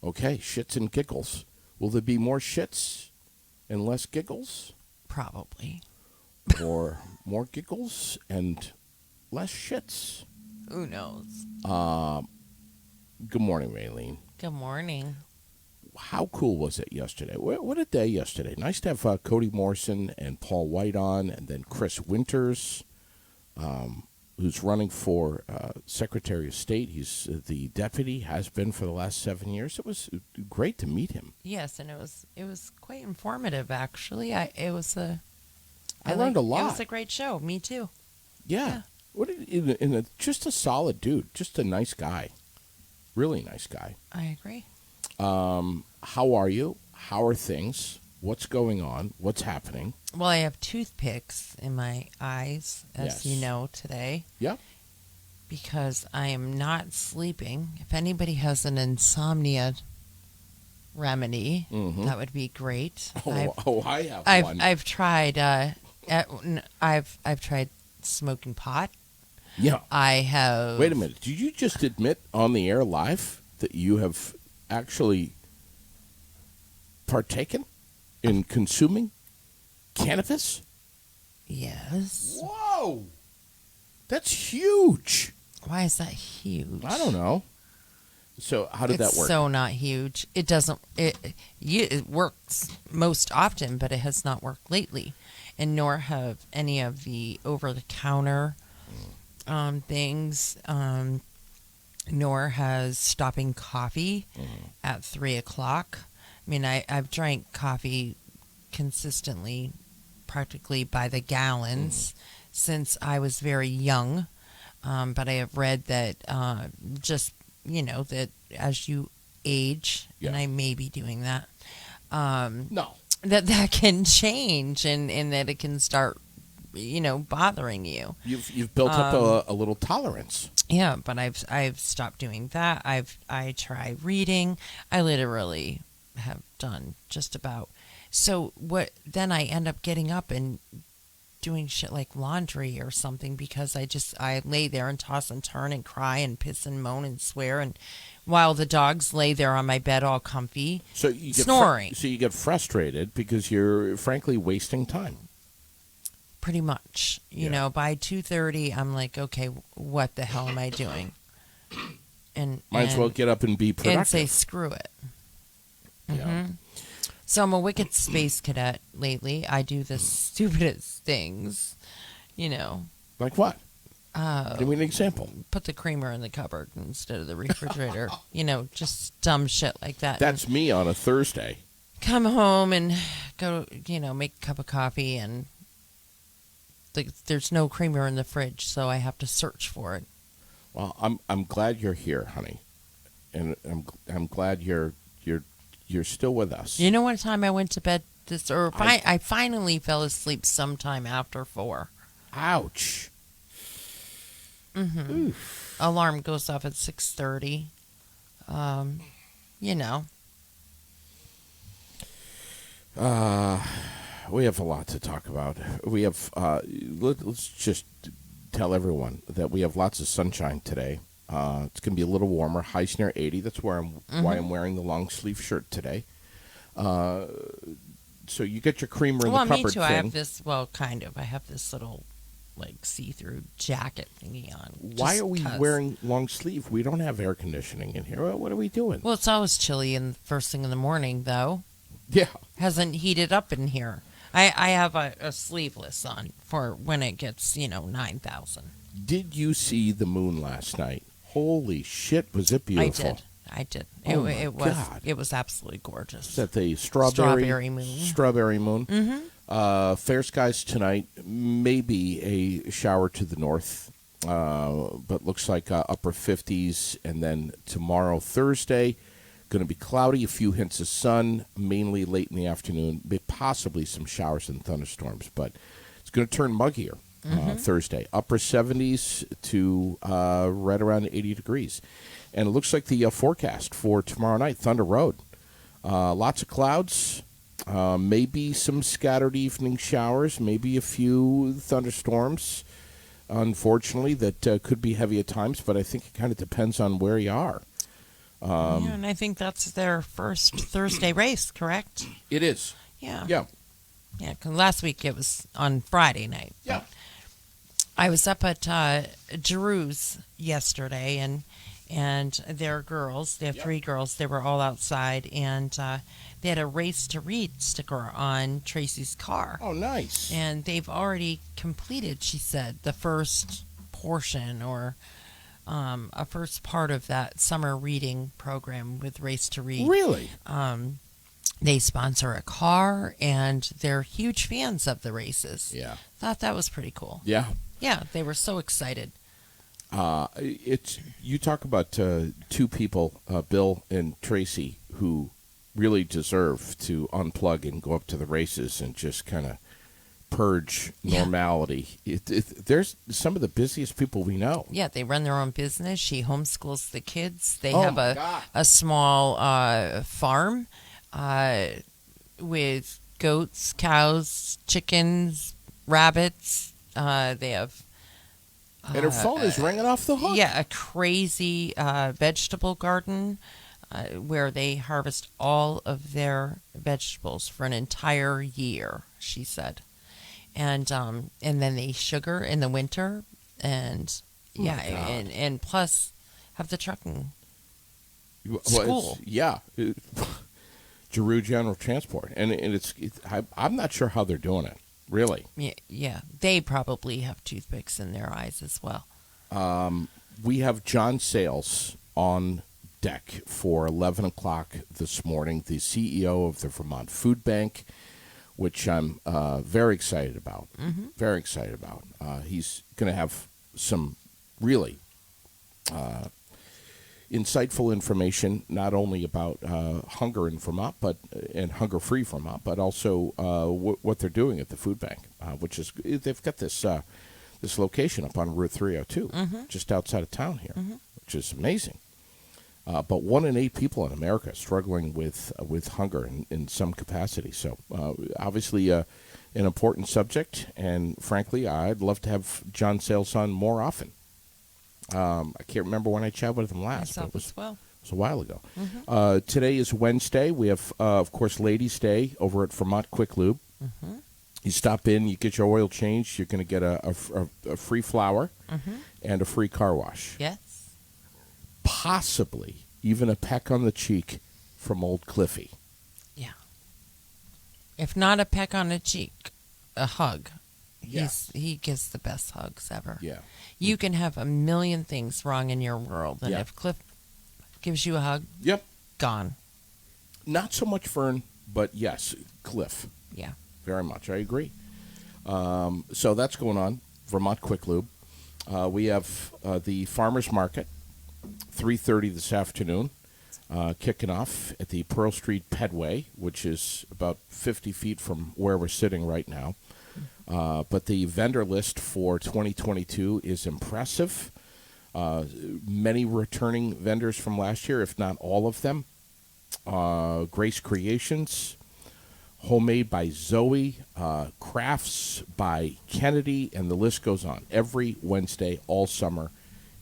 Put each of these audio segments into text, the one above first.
Okay, shits and giggles. Will there be more shits and less giggles? Probably. Or more giggles and less shits? Who knows? Good morning, Raylene. Good morning. How cool was it yesterday? What a day yesterday. Nice to have Cody Morrison and Paul White on, and then Chris Winters, who's running for Secretary of State. He's the deputy, has been for the last 7 years. It was great to meet him. Yes, and it was quite informative, actually. I learned a lot. It was a great show. Me too. Yeah. Just a solid dude. Just a nice guy. Really nice guy. I agree. How are you? How are things? What's going on? What's happening? Well, I have toothpicks in my eyes, as you know, today. Yeah. Because I am not sleeping. If anybody has an insomnia remedy, that would be great. I have one. I've tried. I've tried smoking pot. Yeah. I have. Wait a minute. Did you just admit on the air live that you have actually partaken in consuming cannabis? Yes. Whoa! That's huge. Why is that huge? I don't know. So how did that work? It's so not huge. It doesn't. It works most often, but it has not worked lately, and nor have any of the over-the-counter things. Nor has stopping coffee at 3:00. I mean, I've drank coffee consistently, practically by the gallons, since I was very young. But I have read that that as you age, and I may be doing that, No. that can change and that it can start, bothering you. You've built up a little tolerance. Yeah, but I've stopped doing that. I try reading. I literally have done just about. So then I end up getting up and doing shit like laundry or something because I lay there and toss and turn and cry and piss and moan and swear, and while the dogs lay there on my bed all comfy, snoring. So you get frustrated because you're frankly wasting time. Pretty much, you know, by 2:30, I'm like, okay, what the hell am I doing? And might as well get up and be productive and say screw it. Yeah. So I'm a wicked space cadet lately. I do the stupidest things, Like what? Give me an example. Put the creamer in the cupboard instead of the refrigerator. Just dumb shit like that. That's me on a Thursday. Come home and go, make a cup of coffee, and there's no creamer in the fridge, so I have to search for it. Well, I'm glad you're here, honey, and I'm glad you're still with us. You know what time I went to bed I finally fell asleep sometime after 4. Ouch. Mm-hmm. Alarm goes off at 6:30. We have a lot to talk about. We have let's just tell everyone that we have lots of sunshine today. It's going to be a little warmer. Highs near 80. That's why I'm wearing the long sleeve shirt today. So you get your creamer in the cupboard. Me too. Thing. I have this. Well, kind of. I have this little see-through jacket thingy on. Why are we wearing long sleeve? We don't have air conditioning in here. What are we doing? Well, it's always chilly in first thing in the morning, though. Yeah. Hasn't heated up in here. I have a sleeveless on for when it gets 9,000. Did you see the moon last night? Holy shit, was it beautiful? I did. God. It was absolutely gorgeous. Is that the strawberry moon? Strawberry moon. Mm-hmm. Fair skies tonight. Maybe a shower to the north, but looks like upper 50s. And then tomorrow, Thursday, going to be cloudy. A few hints of sun, mainly late in the afternoon. Possibly some showers and thunderstorms, but it's going to turn muggier. Thursday. Upper 70s to right around 80 degrees. And it looks like the forecast for tomorrow night, Thunder Road. Lots of clouds, maybe some scattered evening showers, maybe a few thunderstorms, unfortunately, that could be heavy at times, but I think it kind of depends on where you are. Yeah, and I think that's their first Thursday race, correct? It is. Yeah. Yeah. Yeah, 'cause last week it was on Friday night. Yeah. I was up at Giroux's yesterday, and their girls, they have Yep. 3 girls, they were all outside, and they had a Race to Read sticker on Tracy's car. Oh, nice. And they've already completed, she said, the first portion or a first part of that summer reading program with Race to Read. Really? They sponsor a car, and they're huge fans of the races. Yeah. Thought that was pretty cool. Yeah. Yeah, they were so excited. It's you talk about 2 people, Bill and Tracy, who really deserve to unplug and go up to the races and just kind of purge Yeah. normality. There's some of the busiest people we know. Yeah, they run their own business. She homeschools the kids. They Oh, have my God. a small farm with goats, cows, chickens, rabbits. They have And her phone is ringing off the hook. a crazy vegetable garden where they harvest all of their vegetables for an entire year, she said. And then they sugar in the winter, and Oh, my God. and plus have the trucking. Well, it's- School. Yeah. Giroux General Transport. And I'm not sure how they're doing it, really. Yeah, they probably have toothpicks in their eyes as well. We have John Sayles on deck for 11 o'clock this morning, the CEO of the Vermont Foodbank, which I'm very excited about. Mm-hmm. Very excited about. He's going to have some really insightful information, not only about hunger in Vermont, and hunger-free Vermont, but also what they're doing at the food bank, which is they've got this location up on Route 302, just outside of town here, which is amazing. But 1 in 8 people in America struggling with hunger in some capacity. So obviously an important subject, and frankly, I'd love to have John Sayles on more often. I can't remember when I chatted with him last, but Myself it was as well. a while ago. Today is Wednesday. We have, of course, Ladies' Day over at Vermont Quick Lube. You stop in, you get your oil changed, you're going to get a free flower and a free car wash. Yes. Possibly even a peck on the cheek from old Cliffy. Yeah. If not a peck on the cheek, a hug. Yeah. He gives the best hugs ever. Yeah. You can have a million things wrong in your world, and Yeah. if Cliff gives you a hug, Yep. gone. Not so much Fern, but yes, Cliff. Yeah. Very much. I agree. So that's going on. Vermont Quick Lube. We have the Farmers Market, 3:30 this afternoon, kicking off at the Pearl Street Pedway, which is about 50 feet from where we're sitting right now. But the vendor list for 2022 is impressive. Many returning vendors from last year, if not all of them. Grace Creations, Homemade by Zoe, Crafts by Kennedy, and the list goes on. Every Wednesday, all summer,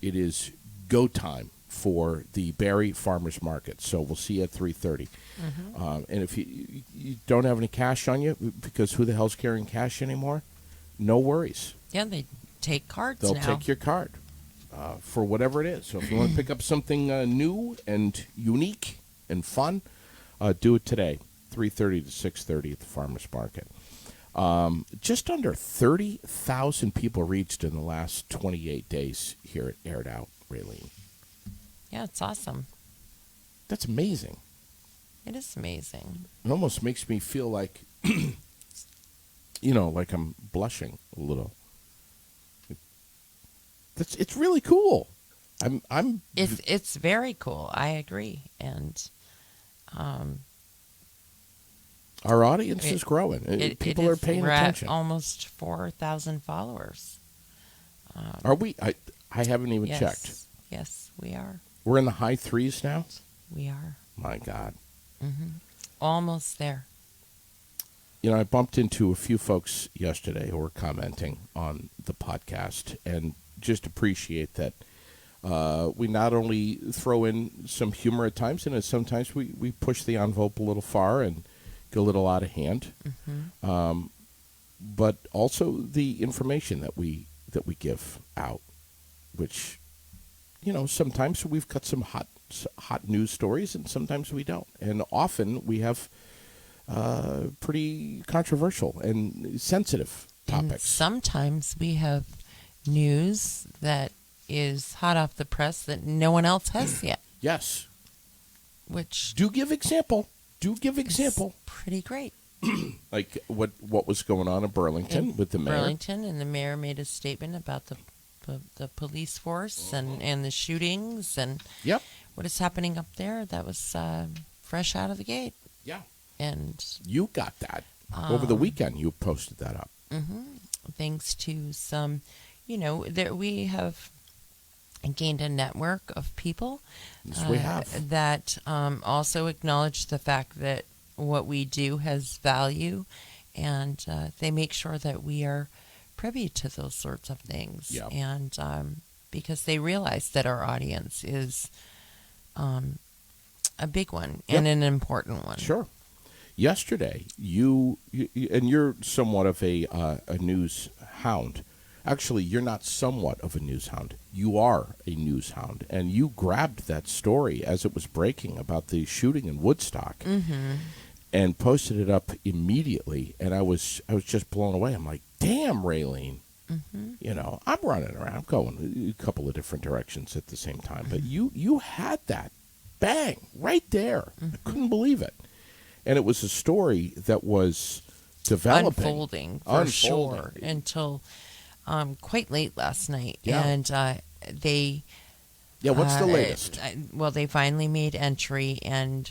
it is go time for the Barrie Farmers Market. So we'll see you at 3:30. And if you don't have any cash on you, because who the hell's carrying cash anymore? No worries. Yeah, they take cards They'll now. take your card for whatever it is. So if you want to pick up something new and unique and fun, do it today, 3:30 to 6:30 at the Farmers Market. Just under 30,000 people reached in the last 28 days here at Aired Out, Raylene. Yeah, it's awesome. That's amazing. It is amazing. It almost makes me feel like, like I'm blushing a little. It's really cool. It's very cool. I agree, and our audience is growing. People are paying we're attention. At almost 4,000 followers. Are we? I haven't even Yes. checked. Yes, we are. We're in the high threes now. We are. My God. Almost there. I bumped into a few folks yesterday who were commenting on the podcast, and just appreciate that We not only throw in some humor at times, and sometimes we push the envelope a little far and get a little out of hand. But also the information that we give out, which, sometimes we've got some hot news stories, and sometimes we don't. And often we have pretty controversial and sensitive topics. And sometimes we have news that is hot off the press that no one else has yet. Yes. Which Do give example. Pretty great. Like what was going on in Burlington with the mayor. Burlington, and the mayor made a statement about the police force and the shootings and Yep. what is happening up there. That was fresh out of the gate. Yeah. And You got that. Over the weekend, you posted that up. thanks to some, we have gained a network of people Yes, we have. that also acknowledge the fact that what we do has value, and they make sure that we are privy to those sorts of things. Yep. And because they realize that our audience is a big one and an important one. Sure. Yesterday, you and you're somewhat of a news hound. Actually, you're not somewhat of a news hound. You are a news hound, and you grabbed that story as it was breaking about the shooting in Woodstock, and posted it up immediately. And I was just blown away. I'm like, "Damn, Raylene." I'm running around, I'm going a couple of different directions at the same time, but you had that bang right there. I couldn't believe it. And it was a story that was developing, Unfolding, for sure, until quite late last night. Yeah. And they... Yeah, what's the latest? Well, they finally made entry, and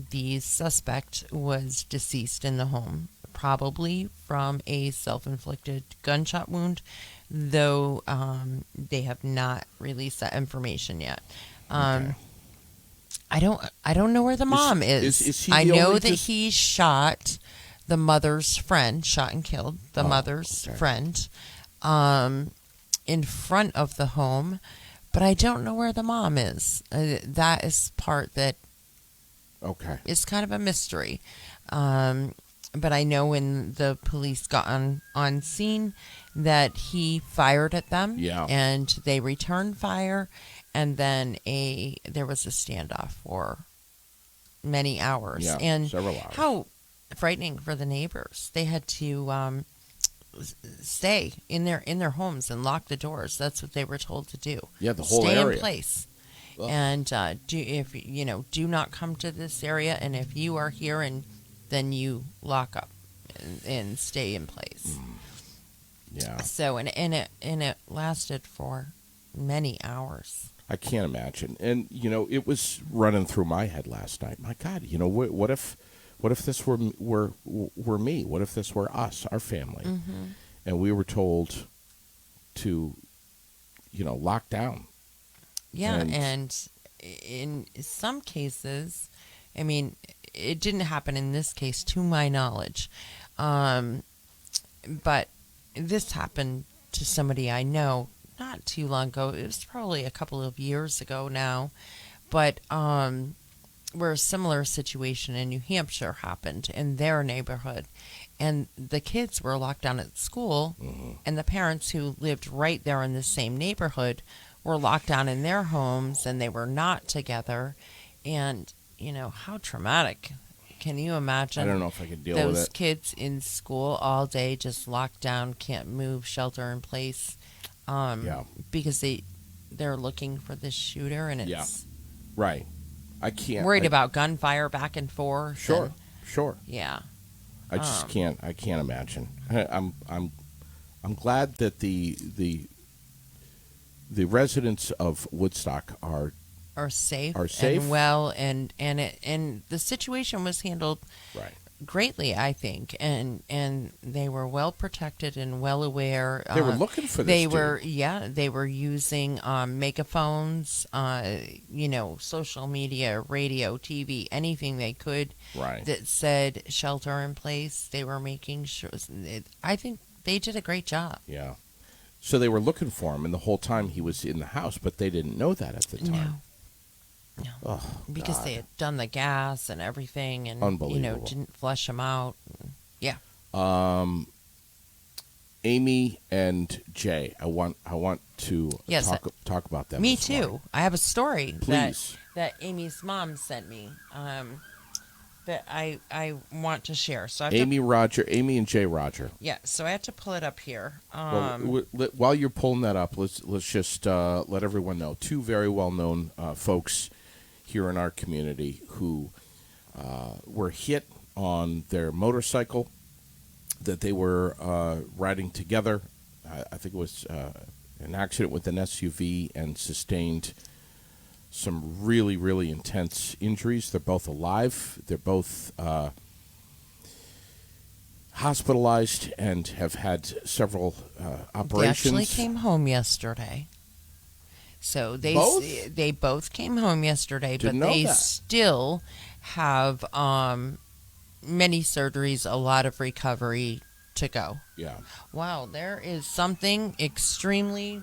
the suspect was deceased in the home, probably from a self-inflicted gunshot wound, though they have not released that information yet. Okay. I don't know where the mom is. Is he I the know only that he shot the mother's friend, shot and killed the mother's friend in front of the home, but I don't know where the mom is. That is part that is kind of a mystery. But I know when the police got on scene that he fired at them, and they returned fire, and then there was a standoff for many hours. And several hours. How frightening for the neighbors. They had to stay in their homes and lock the doors. That's what they were told to do. Yeah, the whole stay area. in place. Ugh. And do not come to this area. And if you are here, and then you lock up and stay in place. Yeah. So and it lasted for many hours. I can't imagine. And it was running through my head last night. My God, what if this were me? What if this were us, our family, and we were told to, lock down? Yeah, and in some cases, I mean, it didn't happen in this case, to my knowledge, but this happened to somebody I know not too long ago. It was probably a couple of years ago now, but where a similar situation in New Hampshire happened in their neighborhood, and the kids were locked down at school, and the parents who lived right there in the same neighborhood were locked down in their homes, and they were not together. And how traumatic. Can you imagine? I don't know if I could deal with it. Those kids in school all day, just locked down, can't move, shelter in place, because they're looking for this shooter, and it's right. I can't. Worried about gunfire back and forth. Sure. Yeah. I just can't. I can't imagine. I'm glad that the residents of Woodstock are safe. And well, and the situation was handled greatly, I think, and they were well protected and well aware. They were looking for this. They were using megaphones, social media, radio, TV, anything they could that said shelter in place. They were making sure. I think they did a great job. Yeah. So they were looking for him, and the whole time he was in the house, but they didn't know that at the time. No. Oh, Because God. they had done the gas and everything, and Unbelievable. didn't flush him out. Yeah. Amy and Jay, I want to Yes, talk about them. Me this too. morning. I have a story Please. that Amy's mom sent me that I want to share. So I have Amy and Jay Rodger. so I have to pull it up here. While you're pulling that up, let's just let everyone know two very well known folks here in our community who were hit on their motorcycle that they were riding together. I think it was an accident with an SUV and sustained some really, really intense injuries. They're both alive. They're both hospitalized and have had several operations. They actually came home yesterday. So they both came home yesterday, Didn't but know they that. still have many surgeries, a lot of recovery to go. Yeah. Wow, there is something extremely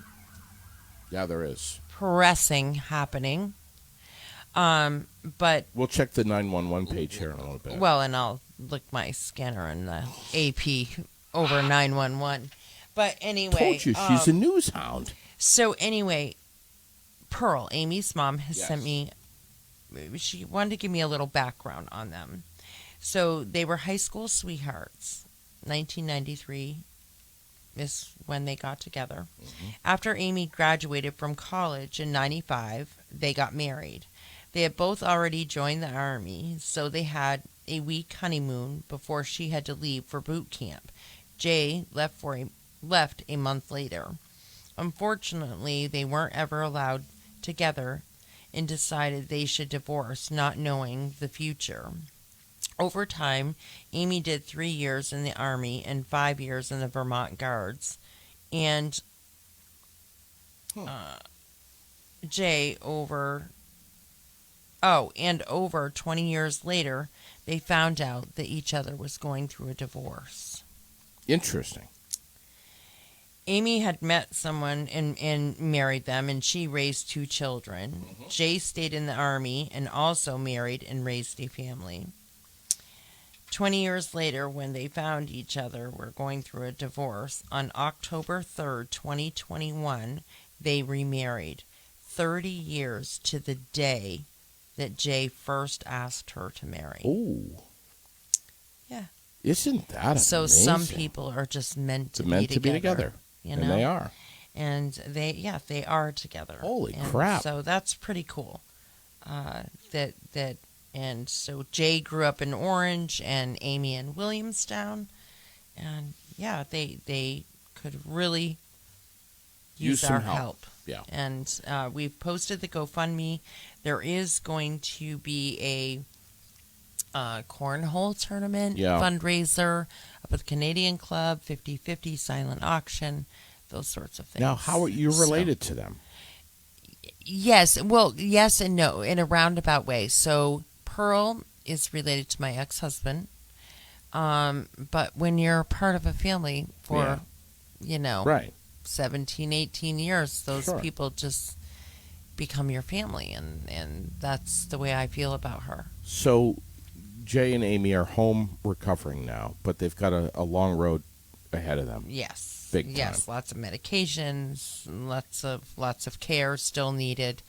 Yeah, there is. pressing happening. But We'll check the 911 page here in a little bit. well, and I'll look my scanner in the AP over 911. But anyway, Told you she's a news hound. So anyway, Pearl, Amy's mom, has Yes. sent me. She wanted to give me a little background on them. So they were high school sweethearts. 1993 is when they got together. Mm-hmm. After Amy graduated from college in 95, they got married. They had both already joined the Army, so they had a week honeymoon before she had to leave for boot camp. Jay left a month later. Unfortunately, they weren't ever allowed together and decided they should divorce, not knowing the future. Over time, Amy did 3 years in the Army and 5 years in the Vermont Guards. And Jay over 20 years later, they found out that each other was going through a divorce. Interesting. Amy had met someone and married them, and she raised 2 children. Mm-hmm. Jay stayed in the Army and also married and raised a family. 20 years later, when they found each other were going through a divorce, on October 3rd, 2021, they remarried. 30 years to the day that Jay first asked her to marry. Ooh. Yeah. Isn't that So amazing? some people are just meant to be together. You know? And they are. And they are together. Holy and crap. So that's pretty cool. And so Jay grew up in Orange and Amy in Williamstown. And yeah, they could really use some our help. help. Yeah. And we've posted the GoFundMe. There is going to be a cornhole tournament fundraiser up at the Canadian Club, 50/50 silent auction, those sorts of things. Now, how are you related to them? Yes. Well, yes and no in a roundabout way. So Pearl is related to my ex-husband. But when you're part of a family for, Right. 17, 18 years, those Sure. people just become your family. And that's the way I feel about her. So Jay and Amy are home recovering now, but they've got a long road ahead of them. Yes. Big time. Yes, lots of medications, lots of care still needed.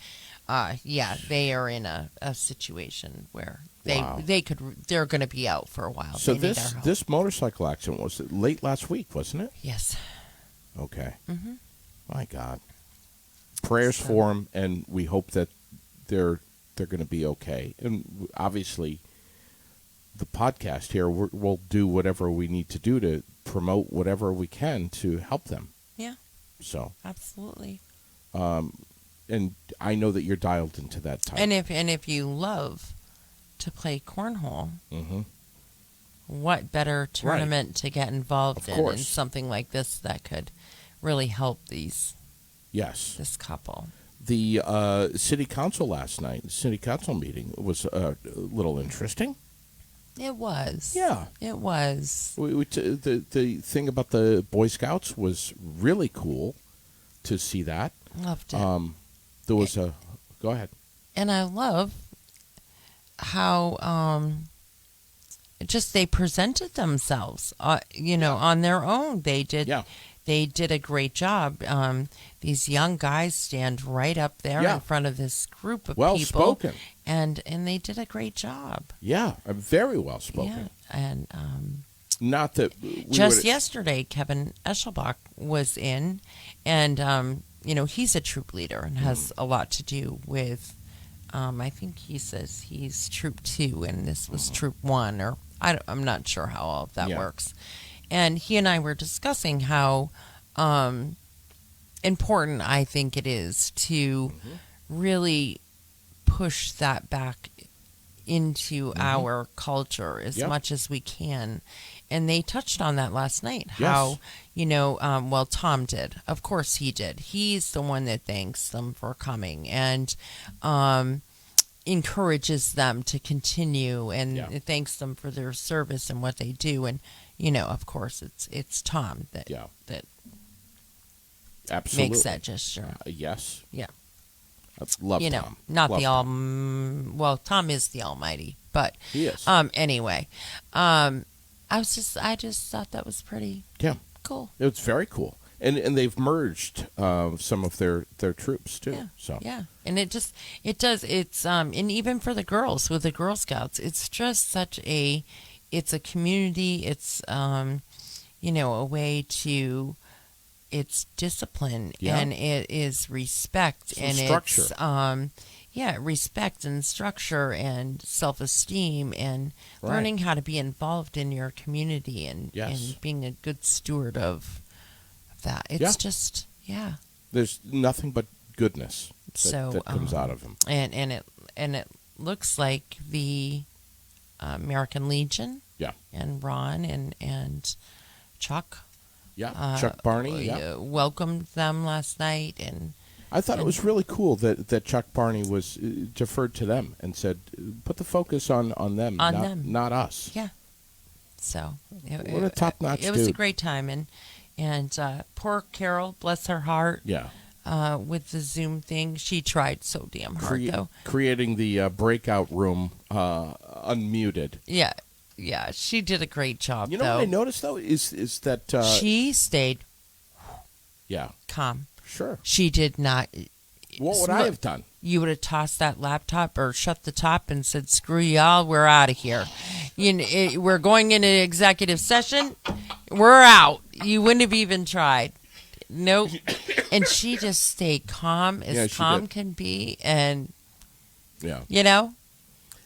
They are in a situation where they're going to be out for a while. So They need our help. this motorcycle accident was late last week, wasn't it? Yes. Okay. Mm-hmm. My God. Prayers for them, and we hope that they're going to be okay. And obviously, the podcast here, we'll do whatever we need to do to promote whatever we can to help them. Yeah. So. Absolutely. And I know that you're dialed into that type. And if you love to play cornhole, Mm-hmm. what better tournament to get involved Of in course. something like this that could really help this couple? The city council last night, city council meeting, was a little interesting. It was. Yeah. It was. The thing about the Boy Scouts was really cool. to see that. Loved it. There was a. Go ahead. And I love how just they presented themselves, on their own. They did. Yeah. They did a great job. These young guys stand right up there in front of this group of well people. Spoken. And they did a great job. Yeah, very well spoken. Yeah. And not that just yesterday, Kevin Eschelbach was in, and he's a troop leader and has a lot to do with. I think he says he's Troop 2, and this was Troop 1, or I'm not sure how all of that works. And he and I were discussing how important I think it is to really push that back into our culture as much as we can. And they touched on that last night, how, Tom did. Of course he did. He's the one that thanks them for coming and encourages them to continue and thanks them for their service and what they do. And, of course, it's Tom that absolutely makes that gesture. Yes. Yeah. I love Tom. Not love the Tom is the Almighty, but he is. Anyway, I just thought that was pretty cool. It's very cool. And they've merged some of their troops too. Yeah. So and it's and even for the girls with the Girl Scouts, it's just it's a community. It's a way to. It's discipline and it is respect and structure. It's respect and structure and self-esteem and learning how to be involved in your community and being a good steward of that. It's just there's nothing but goodness that comes out of them. And it looks like the American Legion and Ron and Chuck. Chuck Barney welcomed them last night, and I thought it was really cool that Chuck Barney was deferred to them and said, "Put the focus on them, not us." Yeah. So what a top-notch dude. It was a great time, and poor Carol, bless her heart. Yeah. With the Zoom thing, she tried so damn hard though. Creating the breakout room unmuted. Yeah. Yeah, she did a great job. You know what I noticed though is that she stayed calm. Sure. She did not. What would I have done? You would have tossed that laptop or shut the top and said, "Screw y'all, we're out of here. We're going into executive session. We're out." You wouldn't have even tried. Nope. And she just stayed calm as calm can be, and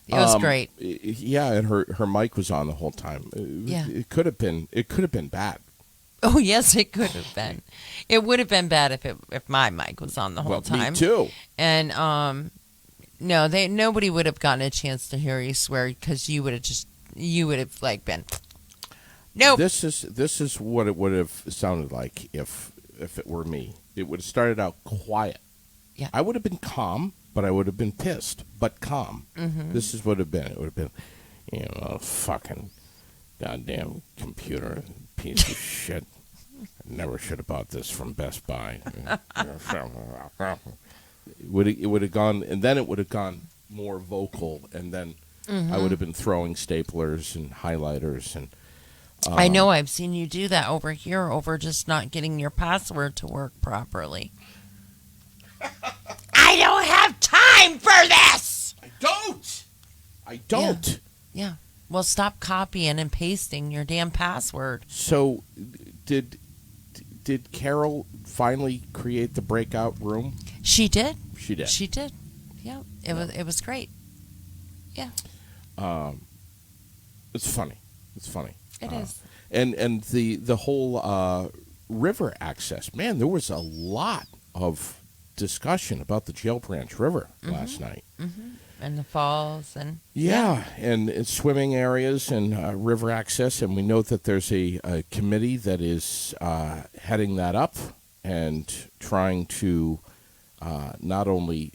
it was great. Yeah, and her mic was on the whole time. It could have been bad. Oh yes, it could have been. It would have been bad if my mic was on the whole time. Me too. And nobody would have gotten a chance to hear you swear because you would have like been. Nope. This is what it would have sounded like if it were me. It would have started out quiet. Yeah. I would have been calm. But I would have been pissed, but calm. Mm-hmm. This is what it would have been. It would have been, fucking goddamn computer piece of shit. I never should have bought this from Best Buy. It would have gone, and then it would have gone more vocal, and then I would have been throwing staplers and highlighters and. I know I've seen you do that over here, over just not getting your password to work properly. I don't have time for this. I don't. Yeah. Well, stop copying and pasting your damn password. So, did Carol finally create the breakout room? She did. She did. Yeah. It was great. Yeah. It's funny. It is. And the whole river access. Man, there was a lot of discussion about the Jail Branch River last night. Mm-hmm. And the falls and and swimming areas and river access, and we know that there's a committee that is heading that up and trying to not only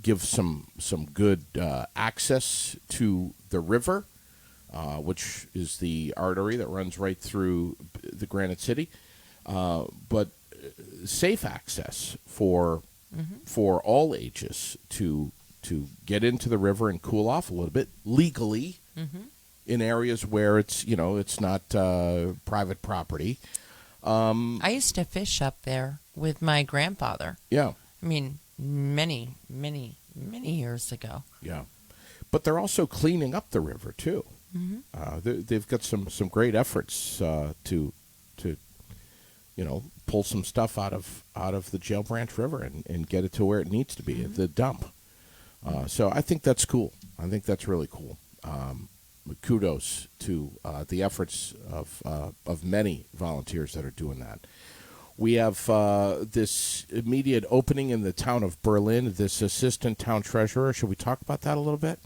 give some good access to the river, which is the artery that runs right through the Granite City, but safe access for all ages to get into the river and cool off a little bit legally in areas where it's not private property. I used to fish up there with my grandfather. Yeah. I mean, many, many, many years ago. Yeah. But they're also cleaning up the river, too. They've got some great efforts to pull some stuff out of the Jail Branch River and get it to where it needs to be, at the dump. So I think that's cool. I think that's really cool. Kudos to the efforts of many volunteers that are doing that. We have this immediate opening in the town of Berlin, this assistant town treasurer. Should we talk about that a little bit?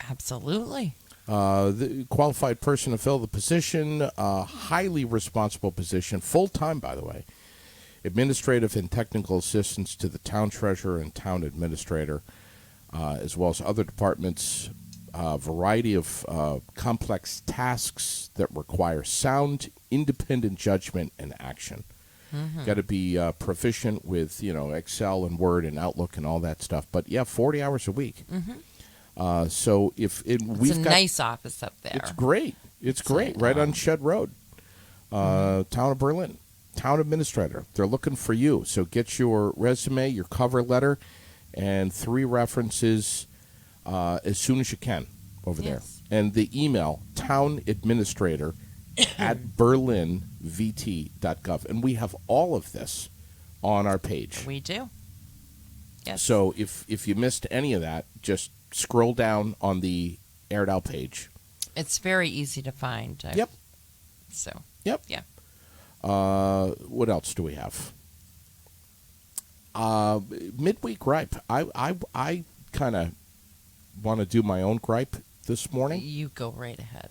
Absolutely. The qualified person to fill the position, highly responsible position, full-time, by the way. Administrative and technical assistance to the town treasurer and town administrator, as well as other departments. A variety of complex tasks that require sound, independent judgment and action. Got to be proficient with Excel and Word and Outlook and all that stuff. But yeah, 40 hours a week. So it's a nice office up there. It's great. It's great. Right on Shed Road, town of Berlin. Town administrator. They're looking for you. So get your resume, your cover letter, and 3 references as soon as you can over there. And the email, townadministrator at berlinvt.gov. And we have all of this on our page. We do. Yes. So if you missed any of that, just scroll down on the Airedale page. It's very easy to find. Yep. So. Yep. Yeah. What else do we have? Midweek gripe. I kind of want to do my own gripe this morning. You go right ahead.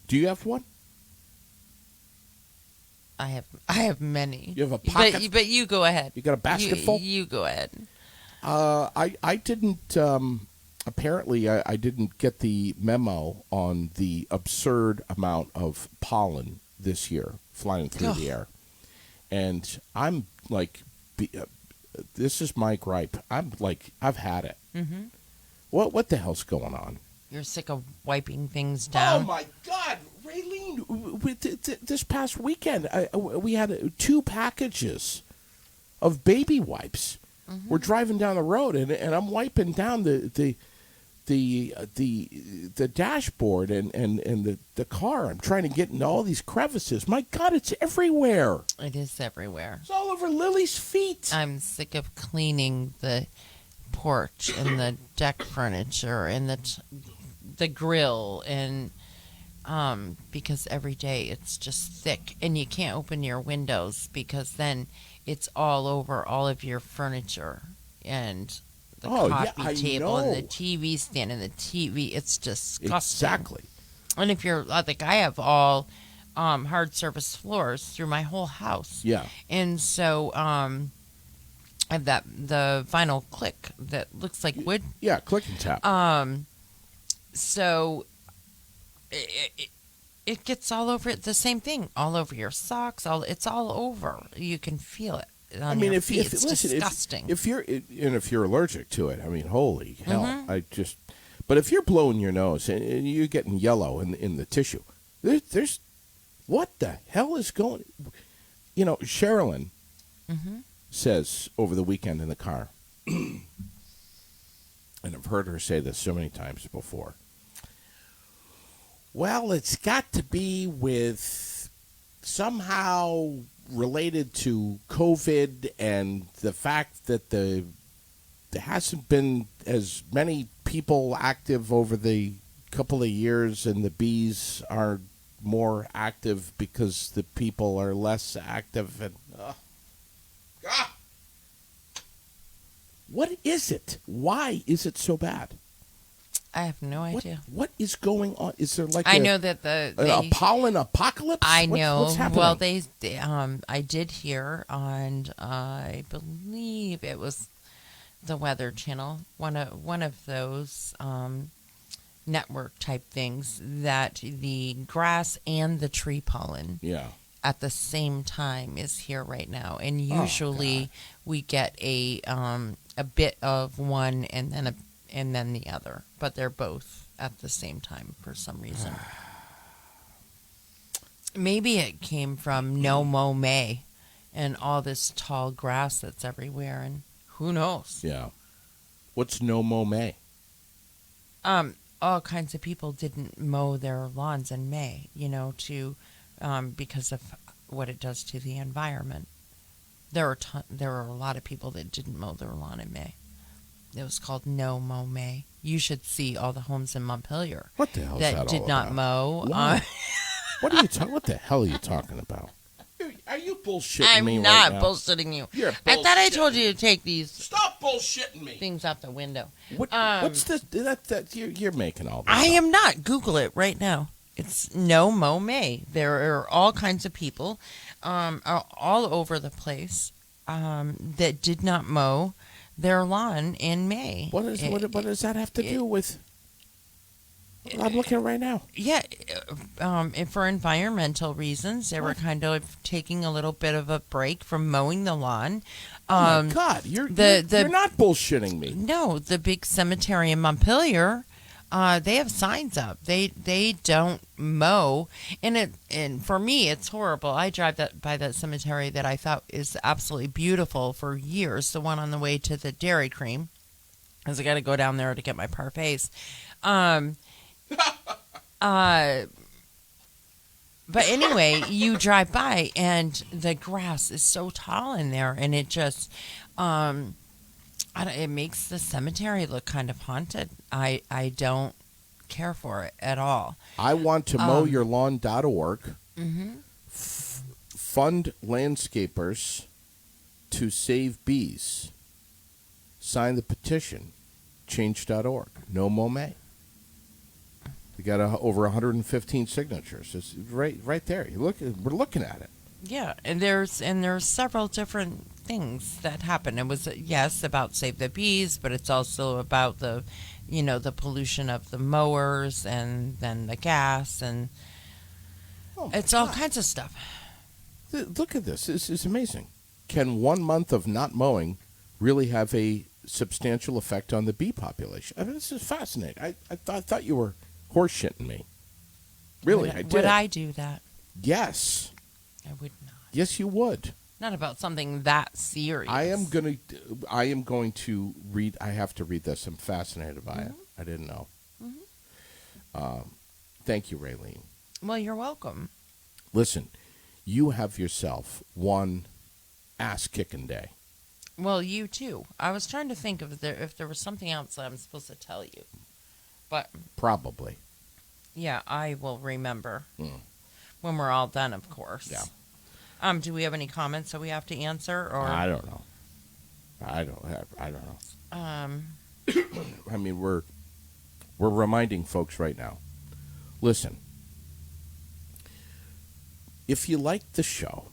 Do you have one? I have many. You have a pocket? But you go ahead. You got a basket full? You go ahead. I didn't, apparently I didn't get the memo on the absurd amount of pollen this year flying through the air. And I'm like, this is my gripe. I'm like, I've had it. What the hell's going on? You're sick of wiping things down? Oh, my God. Raylene, this past weekend, we had 2 packages of baby wipes. We're driving down the road, and I'm wiping down the dashboard and the car. I'm trying to get into all these crevices. My God, it's everywhere. It is everywhere. It's all over Lily's feet. I'm sick of cleaning the porch and the deck furniture and the grill and because every day it's just thick and you can't open your windows because then it's all over all of your furniture and the coffee table and the TV stand and the TV. It's disgusting. Exactly. And if you're like I have all hard surface floors through my whole house. Yeah. And so I have the vinyl click that looks like wood. Yeah, click and tap. So it gets all over it. The same thing, all over your socks. It's all over. You can feel it. I mean, if it's listen, disgusting. if you're allergic to it, I mean, holy hell! But if you're blowing your nose and you're getting yellow in the tissue, there's what the hell is going? Sherilyn says over the weekend in the car, and I've heard her say this so many times before. Well, it's got to be with somehow related to COVID and the fact that there hasn't been as many people active over the couple of years and the bees are more active because the people are less active. And what is it? Why is it so bad? I have no idea. What is going on? Is there like I know that a pollen apocalypse? I know. What's happening? Well, they I did hear on I believe it was the Weather Channel, one of those network type things, that the grass and the tree pollen at the same time is here right now, and Oh, usually God. we get a bit of one and then the other, but they're both at the same time for some reason. Maybe it came from no mow May and all this tall grass that's everywhere, and who knows? Yeah. What's no mo May? All kinds of people didn't mow their lawns in May, because of what it does to the environment. There were a lot of people that didn't mow their lawn in May. It was called No Mow May. You should see all the homes in Montpelier What the hell is that that did all not about? mow. What? What are you talking? What the hell are you talking about? Are you bullshitting me I'm right not now? bullshitting you. You're I thought I bullshitting told you me. to take these Stop bullshitting me. things out the window. What's this? That you're making all this. I up. am not. Google it right now. It's No Mow May. There are all kinds of people all over the place that did not mow their lawn in May. What does that have to do with? I'm looking right now. Yeah, for environmental reasons, they were kind of taking a little bit of a break from mowing the lawn. Oh my God, you're not bullshitting me. No, the big cemetery in Montpelier, they have signs up. They don't mow, and for me, it's horrible. I drive by that cemetery that I thought is absolutely beautiful for years. The one on the way to the Dairy Cream, because I got to go down there to get my parfaits. But anyway, you drive by and the grass is so tall in there, and it just, it makes the cemetery look kind of haunted. I don't care for it at all. I want to mow your lawn.org. Mm-hmm. Fund landscapers to save bees. Sign the petition. Change.org. No mow May. We got over 115 signatures. It's right there. We're looking at it. Yeah, and there's several different things that happen. It was about save the bees, but it's also about the pollution of the mowers and then the gas, and it's all kinds of stuff. Look at this. This is amazing. Can 1 month of not mowing really have a substantial effect on the bee population? I mean, this is fascinating. I thought you were horseshitting me. Really, I did. Would I do that? Yes. I would not. Yes, you would. Not about something that serious. I am going to read. I have to read this. I'm fascinated by it. I didn't know. Mm-hmm. Thank you, Raylene. Well, you're welcome. Listen, you have yourself one ass-kicking day. Well, you too. I was trying to think if there was something else that I'm supposed to tell you. But Probably. yeah, I will remember when we're all done, of course. Yeah. Do we have any comments that we have to answer, or I don't know. I don't know. I mean, we're reminding folks right now. Listen, if you like the show,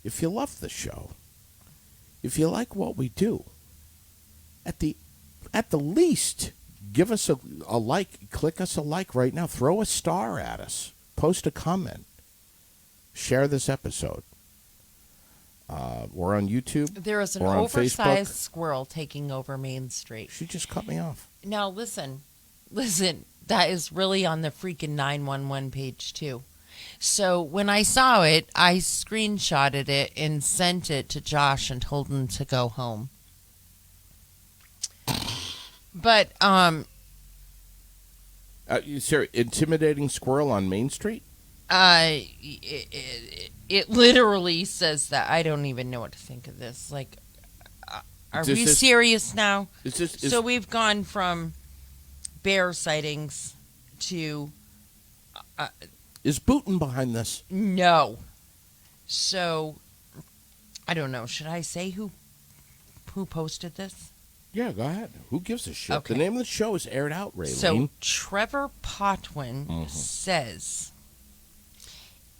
if you love the show, if you like what we do, at the least, give us a like. Click us a like right now. Throw a star at us. Post a comment. Share this episode. We're on YouTube. there is an or on oversized Facebook. squirrel taking over Main Street. She just cut me off. Now listen, that is really on the freaking 911 page too. So when I saw it, I screenshotted it and sent it to Josh and told him to go home. But Sarah, intimidating squirrel on Main Street? it literally says that. I don't even know what to think of this. Like, are we serious now? So we've gone from bear sightings to is Booten behind this? no. So I don't know. Should I say who posted this? Yeah, go ahead. Who gives a shit? Okay. The name of the show is aired out, Raylene. So Trevor Potwin says,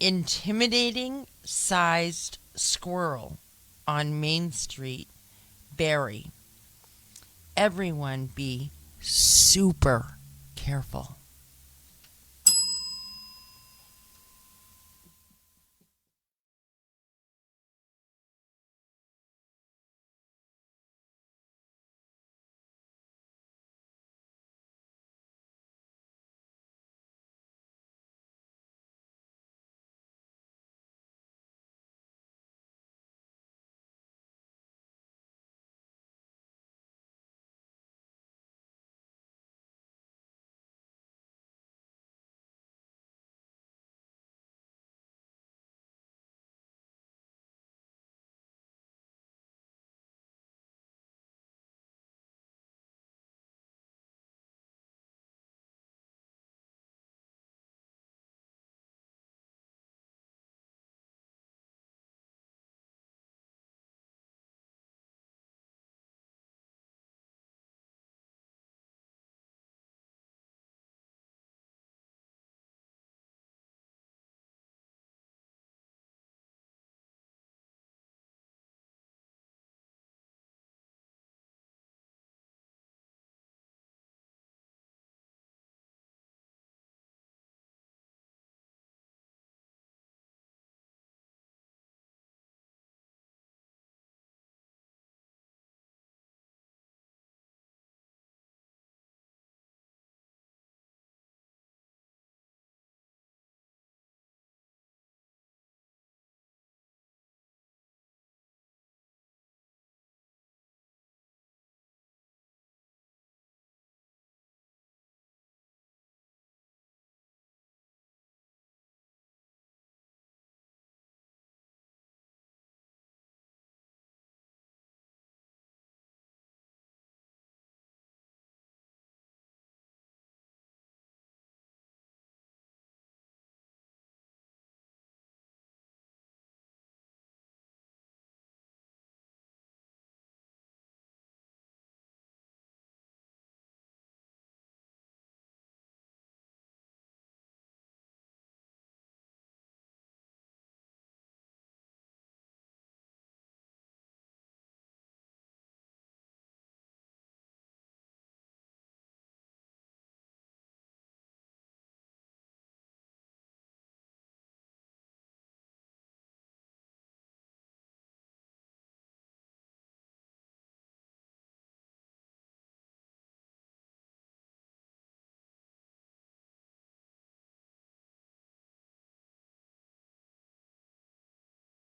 intimidating sized squirrel on Main Street, Barry. Everyone be super careful.